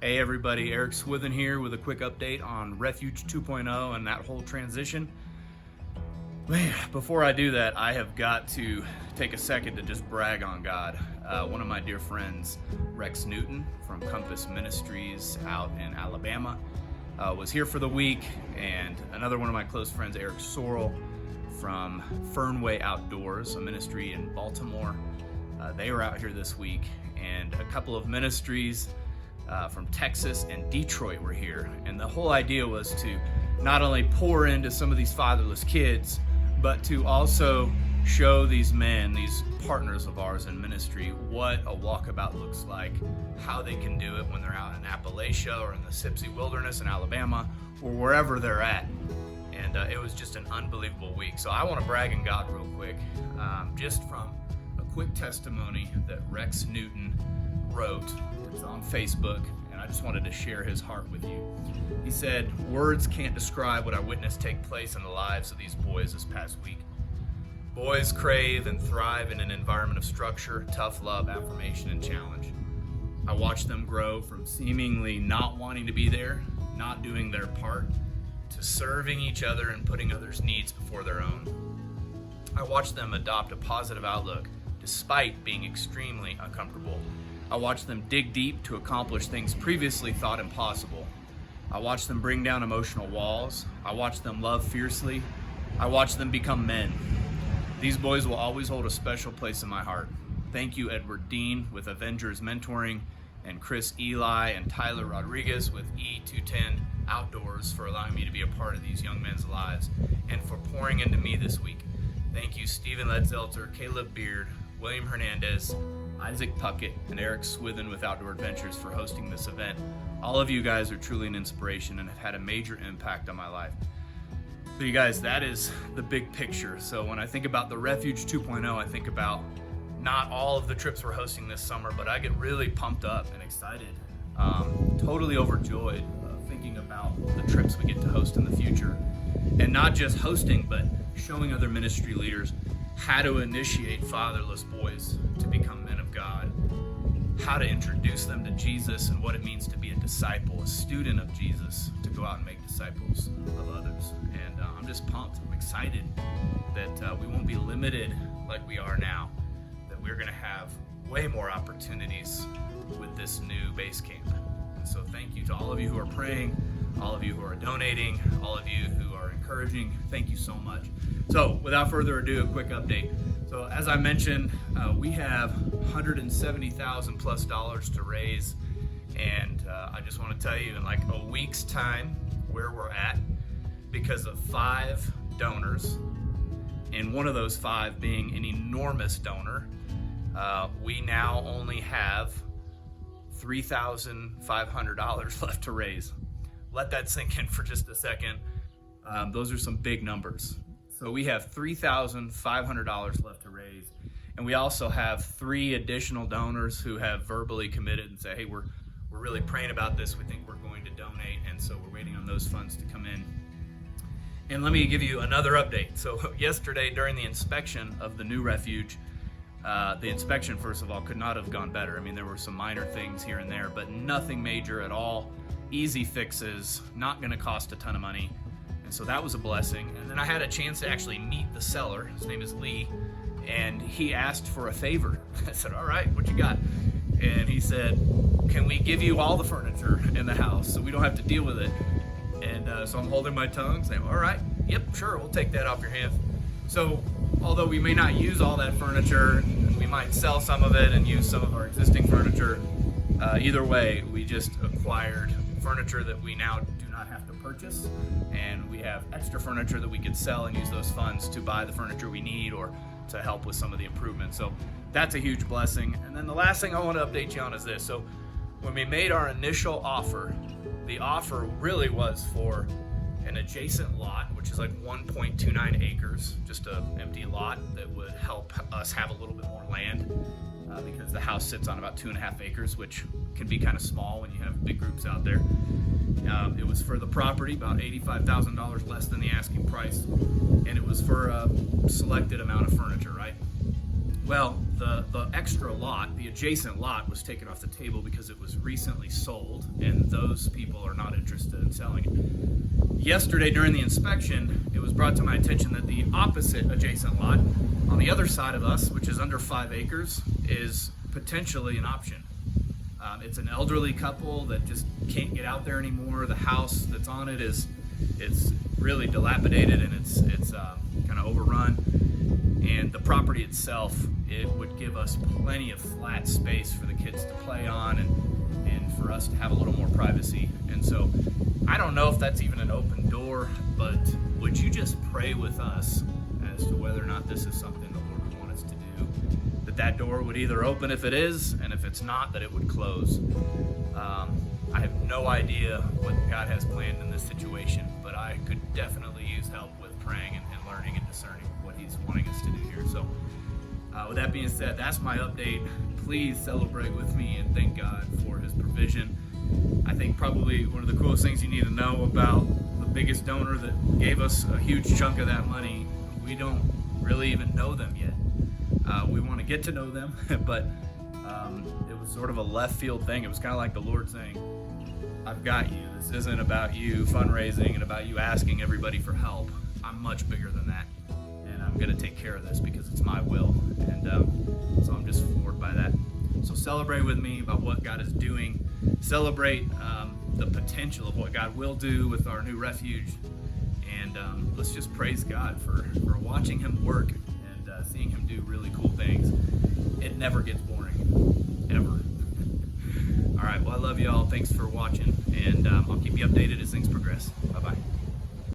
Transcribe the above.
Hey everybody, Eric Swithin here with a quick update on Refuge 2.0 and that whole transition. Man, before I do that, I have got to take a second to just brag on God. One of my dear friends, Rex Newton from Compass Ministries out in Alabama, was here for the week, and another one of my close friends, Eric Sorrell from Fernway Outdoors, a ministry in Baltimore. They were out here this week, and a couple of ministries from Texas and Detroit were here. And the whole idea was to not only pour into some of these fatherless kids, but to also show these men, these partners of ours in ministry, what a walkabout looks like, how they can do it when they're out in Appalachia or in the Sipsey Wilderness in Alabama or wherever they're at. And it was just an unbelievable week. So I want to brag in God real quick, just from a quick testimony that Rex Newton wrote. It's on Facebook, and I just wanted to share his heart with you. He said, "Words can't describe what I witnessed take place in the lives of these boys this past week. Boys crave and thrive in an environment of structure, tough love, affirmation, and challenge. I watched them grow from seemingly not wanting to be there, not doing their part, to serving each other and putting others' needs before their own. I watched them adopt a positive outlook despite being extremely uncomfortable. I watched them dig deep to accomplish things previously thought impossible. I watched them bring down emotional walls. I watched them love fiercely. I watched them become men. These boys will always hold a special place in my heart. Thank you, Edward Dean with Avengers Mentoring, and Chris Eli and Tyler Rodriguez with E210 Outdoors for allowing me to be a part of these young men's lives and for pouring into me this week. Thank you, Stephen Ledzelter, Caleb Beard, William Hernandez, Isaac Puckett, and Eric Swithin with Outdoor Adventures for hosting this event. All of you guys are truly an inspiration and have had a major impact on my life." So you guys, that is the big picture. So when I think about the Refuge 2.0, I think about not all of the trips we're hosting this summer, but I get really pumped up and excited, totally overjoyed thinking about the trips we get to host in the future. And not just hosting, but showing other ministry leaders how to initiate fatherless boys to become men of God, how to introduce them to Jesus and what it means to be a disciple, a student of Jesus, to go out and make disciples of others. And I'm just pumped. I'm excited that we won't be limited like we are now, that we're going to have way more opportunities with this new base camp. And so thank you to all of you who are praying, all of you who are donating, all of you who are encouraging. Thank you so much. So without further ado, a quick update. So as I mentioned, we have $170,000 plus to raise. And I just want to tell you in like a week's time where we're at, because of 5 donors, and one of those 5 being an enormous donor, we now only have $3,500 left to raise. Let that sink in for just a second. Those are some big numbers. So we have $3,500 left to raise. And we also have 3 additional donors who have verbally committed and say, hey, we're really praying about this. We think we're going to donate. And so we're waiting on those funds to come in. And let me give you another update. So yesterday during the inspection of the new Refuge, the inspection, first of all, could not have gone better. I mean, there were some minor things here and there, but nothing major at all. Easy fixes, not going to cost a ton of money. And so that was a blessing. And then I had a chance to actually meet the seller. His name is Lee. And he asked for a favor. I said, all right, what you got? And he said, can we give you all the furniture in the house so we don't have to deal with it? And so I'm holding my tongue saying, all right, yep, sure, we'll take that off your hands. So although we may not use all that furniture, we might sell some of it and use some of our existing furniture. Either way, we just acquired furniture that we now do not have to purchase, and we have extra furniture that we could sell and use those funds to buy the furniture we need or to help with some of the improvements. So that's a huge blessing. And then the last thing I want to update you on is this. So when we made our initial offer, the offer really was for an adjacent lot, which is like 1.29 acres, just an empty lot that would help us have a little bit more land, because the house sits on about 2.5 acres, which can be kind of small when you have big groups out there. It was for the property, about $85,000 less than the asking price, and it was for a selected amount of furniture, right? Well, the extra lot, the adjacent lot, was taken off the table because it was recently sold, and those people are not interested in selling it. Yesterday during the inspection, it was brought to my attention that the opposite adjacent lot on the other side of us, which is under 5 acres, is potentially an option. It's an elderly couple that just can't get out there anymore. The house that's on it it's really dilapidated, and it's kind of overrun. And the property itself, it would give us plenty of flat space for the kids to play on, and for us to have a little more privacy. And so I don't know if that's even an open door, but would you just pray with us as to whether or not this is something the Lord would want us to do? That door would either open if it is, and if it's not, that it would close. I have no idea what God has planned in this situation, but I could definitely use help with praying and learning and discerning what He's wanting us to do here. So with that being said, that's my update. Please celebrate with me and thank God for His provision. I think probably one of the coolest things you need to know about the biggest donor that gave us a huge chunk of that money, we don't really even know them yet. We want to get to know them, but it was sort of a left field thing. It was kind of like the Lord saying, I've got you. This isn't about you fundraising and about you asking everybody for help. I'm much bigger than that, and I'm going to take care of this because it's my will. And so I'm just floored by that. So celebrate with me about what God is doing. Celebrate the potential of what God will do with our new refuge. And let's just praise God for watching Him work and seeing Him do really cool things. It never gets boring, ever. All right, well, I love y'all. Thanks for watching, and I'll keep you updated as things progress. Bye-bye.